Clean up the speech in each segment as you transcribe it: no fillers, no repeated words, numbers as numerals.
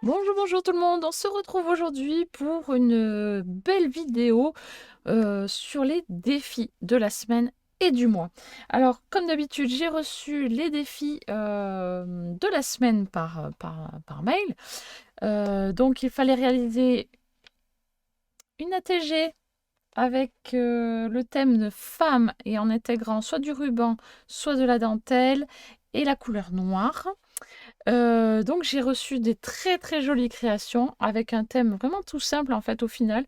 Bonjour, bonjour tout le monde. On se retrouve aujourd'hui pour une belle vidéo sur les défis de la semaine et du mois. Alors, comme d'habitude, j'ai reçu les défis de la semaine par mail. Donc, il fallait réaliser une ATG avec le thème de femme et en intégrant soit du ruban, soit de la dentelle et la couleur noire. Donc j'ai reçu des très très jolies créations avec un thème vraiment tout simple en fait au final.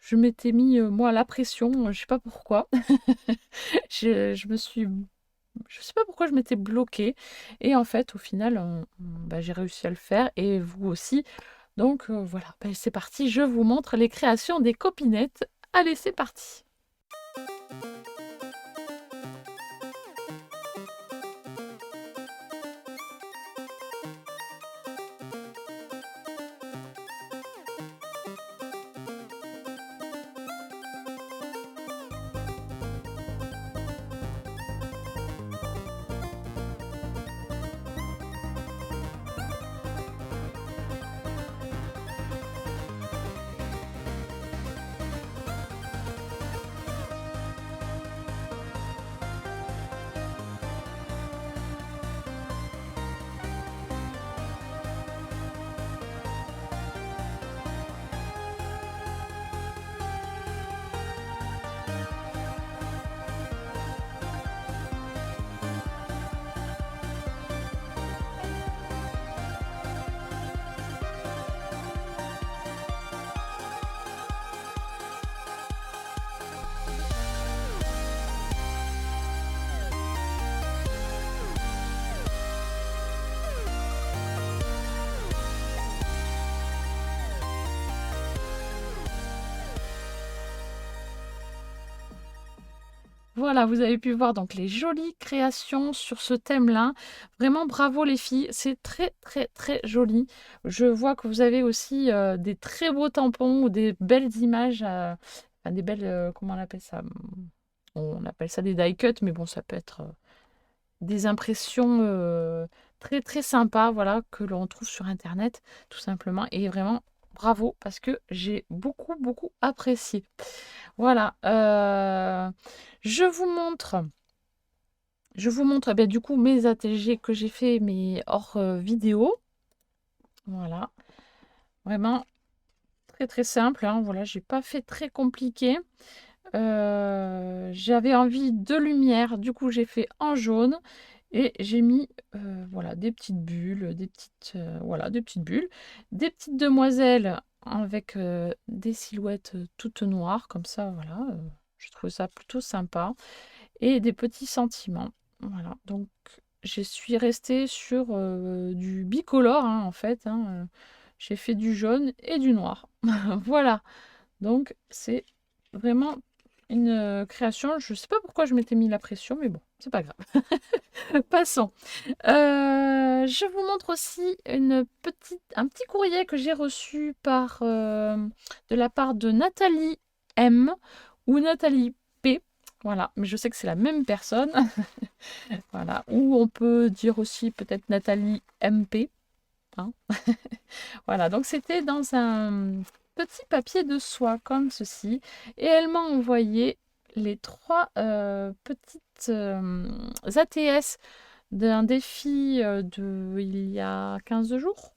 Je m'étais mis moi la pression, je sais pas pourquoi. Je me suis je sais pas pourquoi je m'étais bloquée et en fait au final j'ai réussi à le faire et vous aussi. Donc voilà, c'est parti, je vous montre les créations des copinettes. Allez, c'est parti. Voilà, vous avez pu voir donc les jolies créations sur ce thème-là. Vraiment bravo les filles, c'est très très très joli. Je vois que vous avez aussi des très beaux tampons ou des belles images, enfin, des belles, comment on appelle ça? On appelle ça des die cuts, mais bon, ça peut être des impressions très très sympas, voilà, que l'on trouve sur Internet, tout simplement. Et vraiment bravo parce que j'ai beaucoup beaucoup apprécié. Voilà, je vous montre. Je vous montre du coup mes ATG que j'ai fait, mais hors vidéo. Voilà, vraiment très très simple, hein. Voilà, j'ai pas fait très compliqué. J'avais envie de lumière, du coup j'ai fait en jaune et j'ai mis voilà, des petites bulles, voilà, des petites bulles, des petites demoiselles avec des silhouettes toutes noires, comme ça, voilà. Je trouve ça plutôt sympa. Et des petits sentiments. Voilà, donc je suis restée sur du bicolore, hein, en fait, hein, j'ai fait du jaune et du noir. Voilà, donc c'est vraiment une création. Je sais pas pourquoi je m'étais mis la pression, mais bon, c'est pas grave. Passons. Je vous montre aussi un petit courrier que j'ai reçu de la part de Nathalie M ou Nathalie P. Voilà, mais je sais que c'est la même personne. Voilà, ou on peut dire aussi peut-être Nathalie MP, hein. Voilà, donc c'était dans un petit papier de soie comme ceci. Et elle m'a envoyé les trois petites ATS d'un défi il y a 15 jours.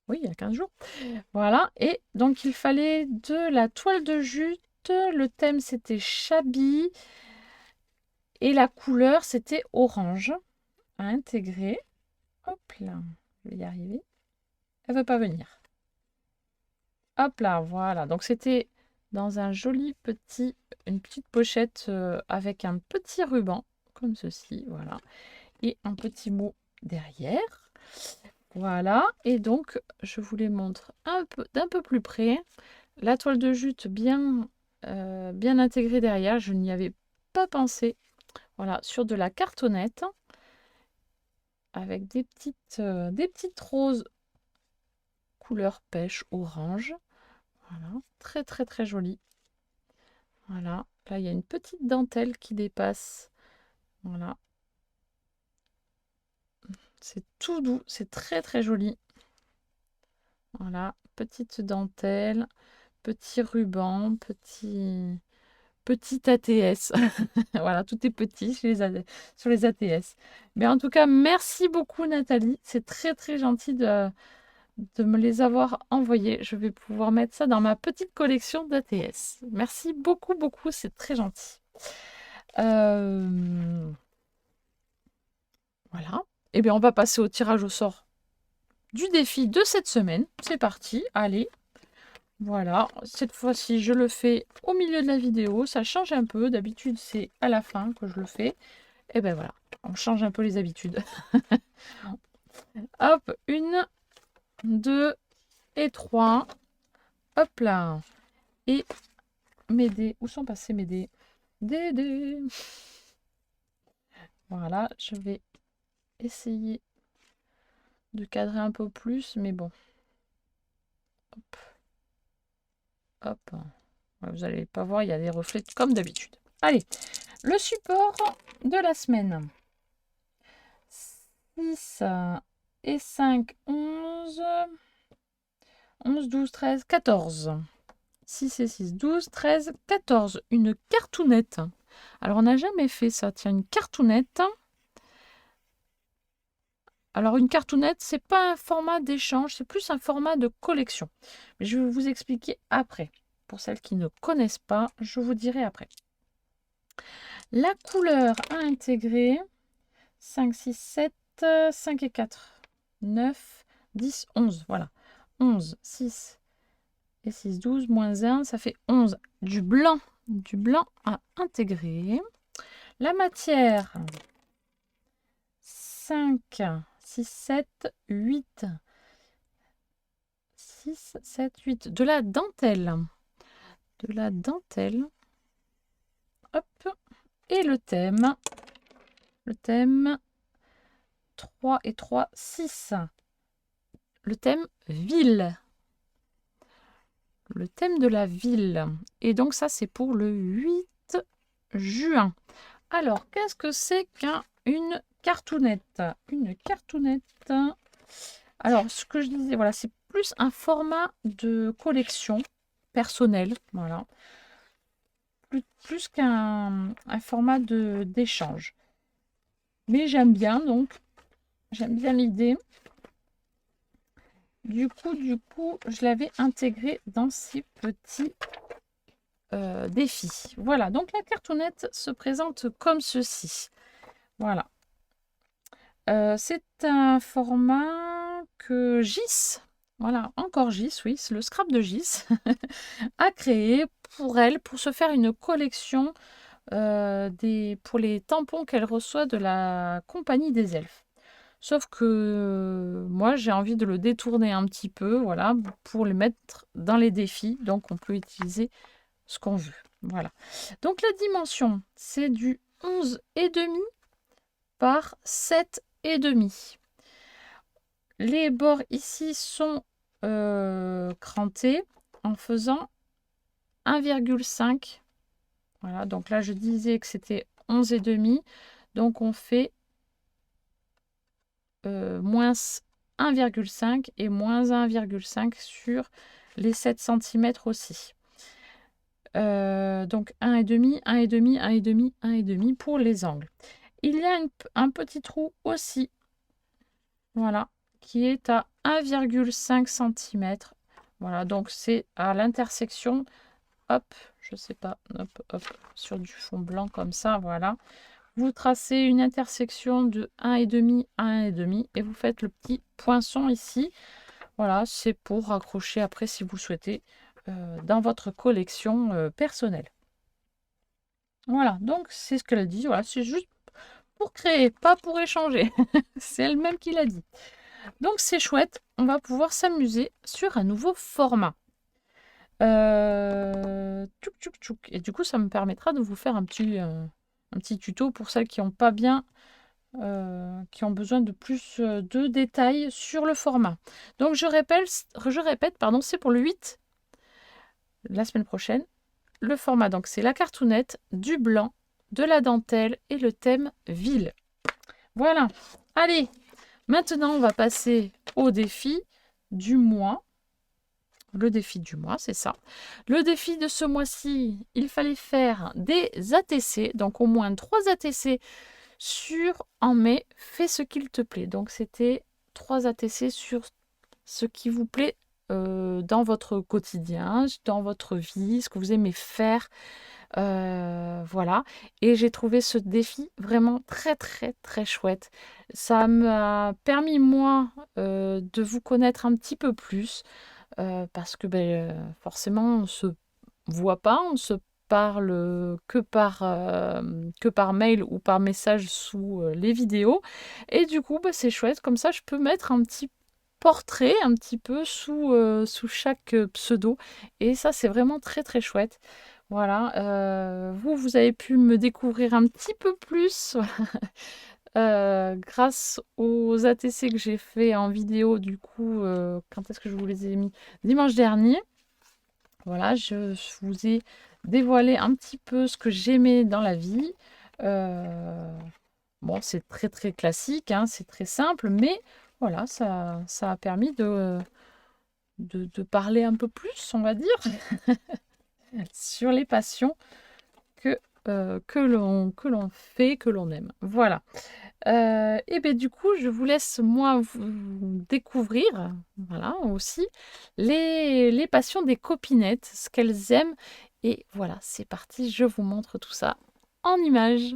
Oui, il y a 15 jours. Voilà, et donc il fallait de la toile de jute. Le thème c'était Chabi et la couleur c'était orange à intégrer. Hop là, je vais y arriver. Elle veut pas venir. Hop là, voilà. Donc c'était dans une petite pochette avec un petit ruban, comme ceci, voilà. Et un petit mot derrière. Voilà. Et donc, je vous les montre d'un peu plus près. La toile de jute bien intégrée derrière. Je n'y avais pas pensé. Voilà, sur de la cartonnette avec des petites roses couleur pêche orange. Voilà, très très très joli. Voilà, là il y a une petite dentelle qui dépasse. Voilà, c'est tout doux, c'est très très joli. Voilà, petite dentelle, petit ruban, petit ATS. Voilà, tout est petit sur les ATS. Mais en tout cas, merci beaucoup Nathalie. C'est très très gentil de me les avoir envoyés. Je vais pouvoir mettre ça dans ma petite collection d'ATS. Merci beaucoup beaucoup, c'est très gentil. Voilà. Et bien, on va passer au tirage au sort du défi de cette semaine. C'est parti, allez. Voilà, cette fois-ci, je le fais au milieu de la vidéo. Ça change un peu. D'habitude, c'est à la fin que je le fais. Et ben voilà, on change un peu les habitudes. Hop, 1, 2 et 3. Hop là. Et mes dés. Où sont passés mes dés? Des dés. Voilà, je vais essayer de cadrer un peu plus, mais bon. Hop. Hop. Vous n'allez pas voir, il y a des reflets comme d'habitude. Allez, le support de la semaine. 6 et 5, 11. 11, 12, 13, 14. 6 et 6, 12, 13, 14. Une cartounette. Alors, on n'a jamais fait ça. Tiens, une cartounette. Alors, une cartounette, c'est pas un format d'échange, c'est plus un format de collection. Mais je vais vous expliquer après. Pour celles qui ne connaissent pas, je vous dirai après. La couleur à intégrer, 5, 6, 7, 5 et 4, 9, 10, 11. Voilà. 11, 6 et 6, 12, moins 1, ça fait 11. Du blanc à intégrer. La matière, 5, 6, 7, 8. 6, 7, 8. De la dentelle. De la dentelle. Hop. Et le thème. Le thème 3 et 3, 6. Le thème ville. Le thème de la ville. Et donc ça, c'est pour le 8 juin. Alors, qu'est-ce que c'est qu'une cartounette? Une cartounette. Alors, ce que je disais, voilà, c'est plus un format de collection personnelle. Voilà. Plus qu'un format d'échange. Mais j'aime bien, donc, j'aime bien l'idée. Du coup, je l'avais intégré dans ces petits défis. Voilà, donc la cartounette se présente comme ceci. Voilà. C'est un format que Gis, voilà, encore Gis, oui, c'est le scrap de Gis, a créé pour elle, pour se faire une collection pour les tampons qu'elle reçoit de la Compagnie des Elfes. Sauf que moi, j'ai envie de le détourner un petit peu, voilà, pour le mettre dans les défis. Donc, on peut utiliser ce qu'on veut. Voilà. Donc, la dimension, c'est du 11,5 par 7,5. Les bords ici sont crantés en faisant 1,5. Voilà, donc là, je disais que c'était 11,5. Donc, on fait moins 1,5 et moins 1,5 sur les 7 cm aussi. Donc 1,5, 1,5, 1,5, 1,5 pour les angles. Il y a un petit trou aussi, voilà, qui est à 1,5 cm. Voilà, donc c'est à l'intersection, hop, je sais pas, hop, hop, sur du fond blanc comme ça, voilà. Vous tracez une intersection de 1,5 à 1,5 et vous faites le petit poinçon ici. Voilà, c'est pour raccrocher après si vous le souhaitez dans votre collection personnelle. Voilà, donc c'est ce qu'elle dit. Voilà, c'est juste pour créer, pas pour échanger. C'est elle-même qui l'a dit. Donc c'est chouette, on va pouvoir s'amuser sur un nouveau format. Tchouk, tchouk, tchouk. Et du coup, ça me permettra de vous faire un petit tuto pour celles qui n'ont pas bien, qui ont besoin de plus de détails sur le format. Donc je répète, pardon, c'est pour le 8 la semaine prochaine. Le format, donc c'est la cartounette, du blanc, de la dentelle et le thème ville. Voilà. Allez, maintenant on va passer au défi du mois. Le défi du mois, c'est ça. Le défi de ce mois-ci, il fallait faire des ATC, donc au moins 3 ATC sur en mai, fais ce qu'il te plaît. Donc c'était 3 ATC sur ce qui vous plaît dans votre quotidien, dans votre vie, ce que vous aimez faire. Voilà. Et j'ai trouvé ce défi vraiment très, très, très chouette. Ça m'a permis, moi, de vous connaître un petit peu plus parce que forcément, on ne se voit pas, on se parle que par mail ou par message sous les vidéos. Et du coup, c'est chouette. Comme ça, je peux mettre un petit portrait un petit peu sous chaque pseudo. Et ça, c'est vraiment très, très chouette. Voilà, vous avez pu me découvrir un petit peu plus grâce aux ATC que j'ai fait en vidéo, du coup, quand est-ce que je vous les ai mis? Dimanche dernier. Voilà, je vous ai dévoilé un petit peu ce que j'aimais dans la vie. Bon, c'est très très classique, hein, c'est très simple, mais voilà, ça a permis de parler un peu plus, on va dire, sur les passions que l'on fait, que l'on aime. Voilà. Et bien du coup, je vous laisse moi vous découvrir, voilà, aussi les passions des copinettes, ce qu'elles aiment. Et voilà, c'est parti, je vous montre tout ça en images.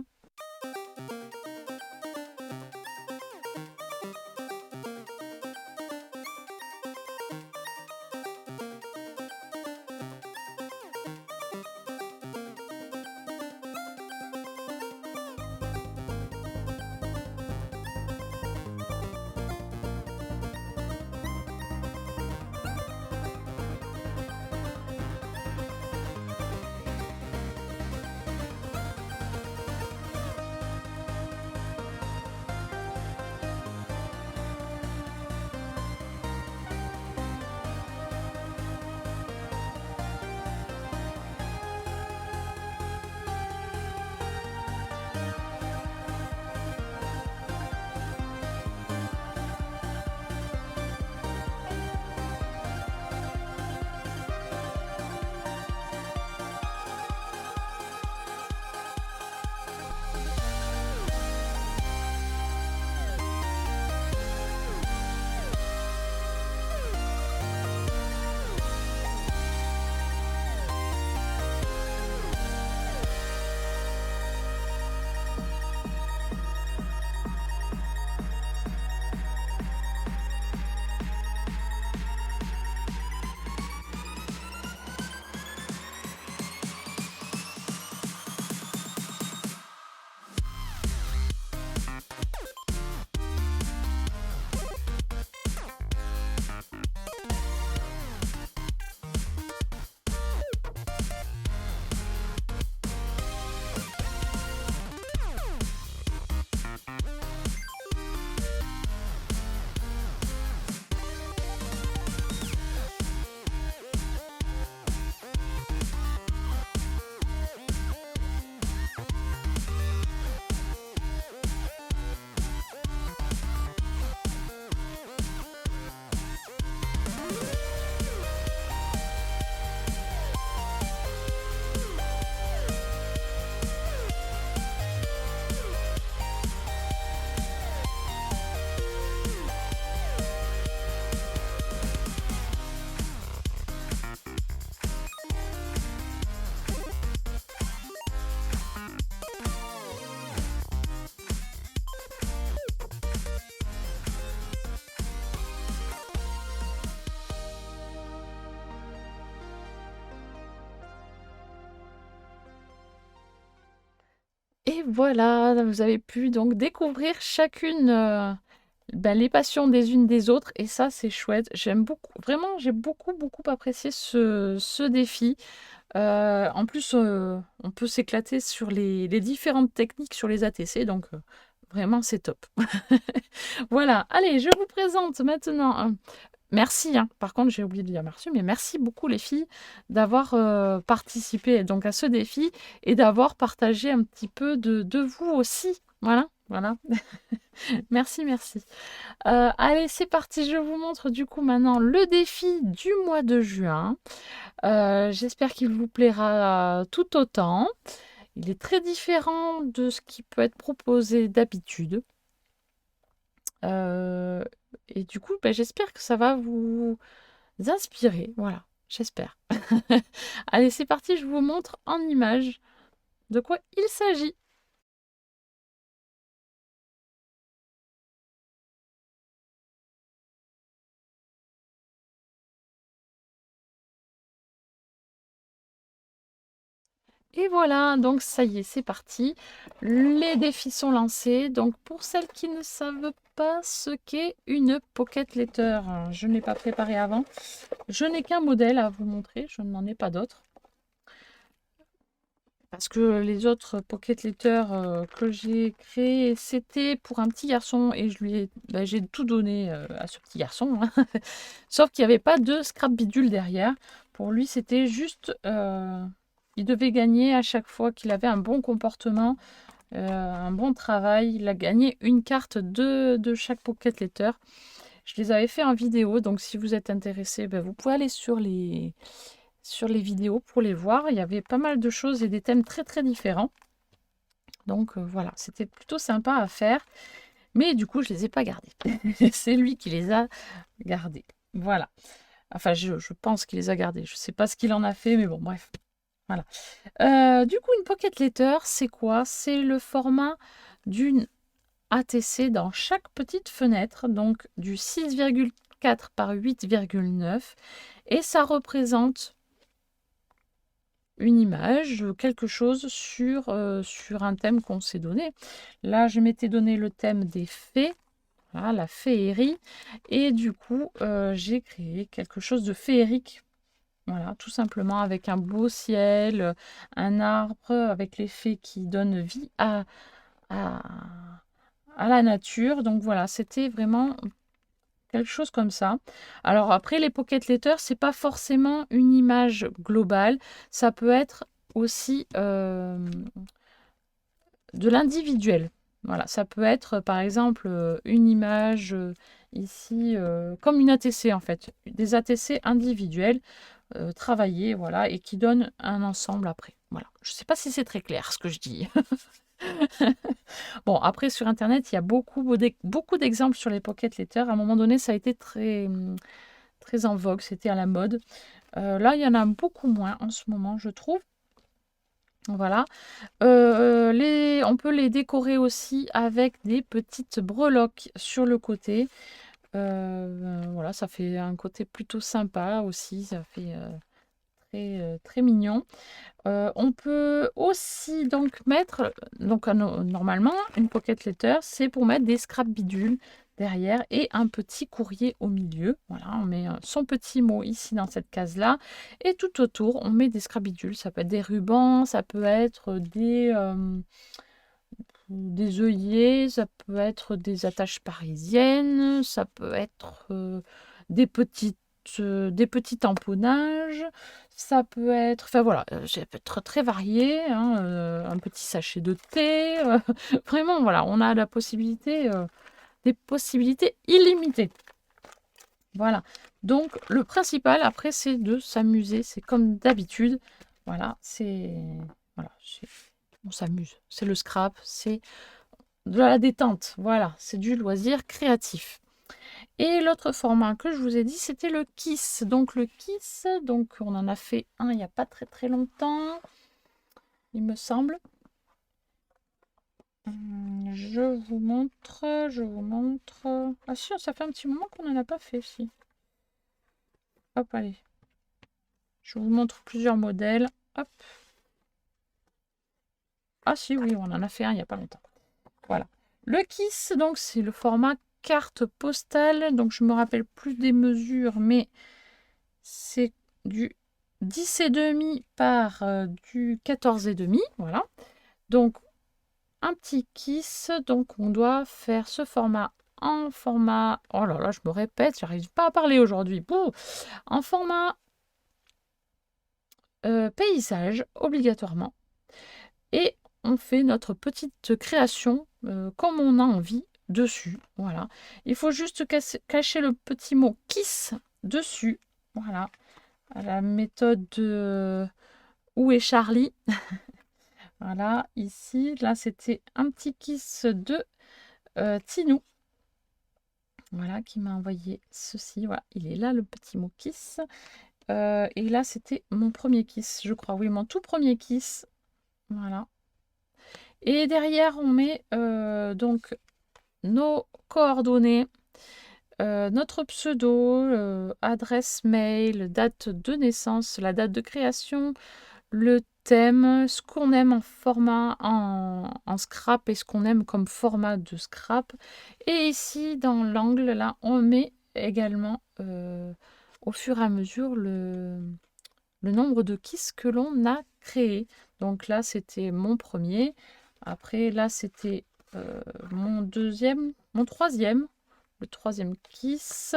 Et voilà, vous avez pu donc découvrir chacune les passions des unes des autres. Et ça, c'est chouette. J'aime beaucoup. Vraiment, j'ai beaucoup, beaucoup apprécié ce défi. En plus, on peut s'éclater sur les différentes techniques sur les ATC. Donc, vraiment, c'est top. Voilà. Allez, je vous présente maintenant. Merci, hein. Par contre, j'ai oublié de dire merci, mais merci beaucoup les filles d'avoir participé donc à ce défi et d'avoir partagé un petit peu de vous aussi. Voilà. Voilà. Merci, merci. Allez, c'est parti. Je vous montre du coup maintenant le défi du mois de juin. J'espère qu'il vous plaira tout autant. Il est très différent de ce qui peut être proposé d'habitude. Euh, et du coup, ben, j'espère que ça va vous inspirer. Voilà, j'espère. Allez, c'est parti. Je vous montre en image de quoi il s'agit. Et voilà, donc ça y est, c'est parti. Les défis sont lancés. Donc pour celles qui ne savent pas ce qu'est une pocket letter, je n'ai pas préparé avant. Je n'ai qu'un modèle à vous montrer, je n'en ai pas d'autres. Parce que les autres pocket letters que j'ai créés, c'était pour un petit garçon et j'ai tout donné à ce petit garçon. Hein. Sauf qu'il n'y avait pas de scrap bidule derrière. Pour lui, c'était juste... il devait gagner à chaque fois qu'il avait un bon comportement, un bon travail. Il a gagné une carte de chaque pocket letter. Je les avais fait en vidéo, donc si vous êtes intéressé, ben, vous pouvez aller sur les vidéos pour les voir. Il y avait pas mal de choses et des thèmes très très différents. Donc voilà, c'était plutôt sympa à faire. Mais du coup, je ne les ai pas gardés. C'est lui qui les a gardés. Voilà. Enfin, je pense qu'il les a gardés. Je ne sais pas ce qu'il en a fait, mais bon, bref. Voilà. Du coup, une pocket letter, c'est quoi? C'est le format d'une ATC dans chaque petite fenêtre, donc du 6,4 par 8,9. Et ça représente une image, quelque chose sur un thème qu'on s'est donné. Là, je m'étais donné le thème des fées, voilà, la féerie, et du coup, j'ai créé quelque chose de féerique. Voilà, tout simplement avec un beau ciel, un arbre, avec les fées qui donnent vie à, à la nature. Donc voilà, c'était vraiment quelque chose comme ça. Alors après, les pocket letters, c'est pas forcément une image globale. Ça peut être aussi de l'individuel. Voilà, ça peut être par exemple une image ici, comme une ATC en fait. Des ATC individuels, travaillés, voilà, et qui donnent un ensemble après. Voilà. Je ne sais pas si c'est très clair ce que je dis. Bon, après, sur Internet, il y a beaucoup d'exemples sur les pocket letters. À un moment donné, ça a été très en vogue, c'était à la mode. Là, il y en a beaucoup moins en ce moment, je trouve. Voilà. On peut les décorer aussi avec des petites breloques sur le côté. Voilà, ça fait un côté plutôt sympa aussi. Ça fait très mignon. On peut aussi donc mettre, donc normalement, une pocket letter, c'est pour mettre des scrap bidules derrière et un petit courrier au milieu. Voilà, on met son petit mot ici dans cette case-là. Et tout autour, on met des scrap bidules. Ça peut être des rubans, ça peut être des œillets, ça peut être des attaches parisiennes, ça peut être des des petits tamponnages, ça peut être, enfin voilà, ça peut être très varié, hein, un petit sachet de thé, vraiment voilà, on a la possibilité, des possibilités illimitées. Voilà. Donc le principal après c'est de s'amuser, c'est comme d'habitude. Voilà, on s'amuse. C'est le scrap, c'est de la détente. Voilà, c'est du loisir créatif. Et l'autre format que je vous ai dit, c'était le Kiss. Donc le Kiss, donc on en a fait un il n'y a pas très longtemps, il me semble. Je vous montre. Ah si, ça fait un petit moment qu'on n'en a pas fait, si. Hop, allez. Je vous montre plusieurs modèles. Hop. Ah si, oui, on en a fait un il n'y a pas longtemps. Voilà. Le Kiss, donc c'est le format carte postale. Donc je me rappelle plus des mesures, mais c'est du 10,5 par du 14,5. Voilà. Donc un petit Kiss. Donc on doit faire ce format en format... Oh là là, je me répète, j'arrive pas à parler aujourd'hui. En format paysage, obligatoirement. Et on fait notre petite création comme on a envie dessus. Voilà. Il faut juste cacher le petit mot kiss dessus. Voilà. À la méthode de Où est Charlie? Voilà, ici, là, c'était un petit kiss de Tinou. Voilà, qui m'a envoyé ceci. Voilà, il est là, le petit mot kiss. Et là, c'était mon premier kiss, je crois. Oui, mon tout premier kiss. Voilà. Et derrière, on met donc nos coordonnées, notre pseudo, adresse mail, date de naissance, la date de création, le thème, ce qu'on aime en format en scrap et ce qu'on aime comme format de scrap. Et ici, dans l'angle, là, on met également au fur et à mesure le nombre de kiss que l'on a créé. Donc là, c'était mon premier. Après, là, c'était mon deuxième, mon troisième. Le troisième kiss.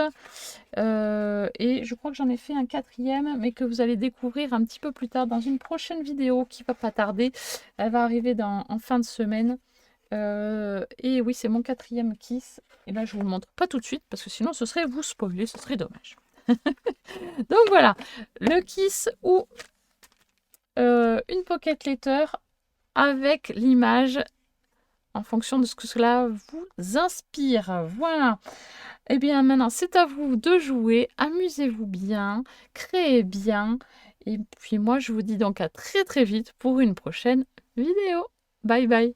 Et je crois que j'en ai fait un quatrième, mais que vous allez découvrir un petit peu plus tard dans une prochaine vidéo qui va pas tarder. Elle va arriver en fin de semaine. Et oui, c'est mon quatrième kiss. Et là, je vous le montre pas tout de suite, parce que sinon, ce serait vous spoiler, ce serait dommage. Donc voilà, le kiss ou une pocket letter avec l'image en fonction de ce que cela vous inspire. Voilà. Et bien maintenant, c'est à vous de jouer. Amusez-vous bien, créez bien. Et puis moi, je vous dis donc à très très vite pour une prochaine vidéo. Bye bye.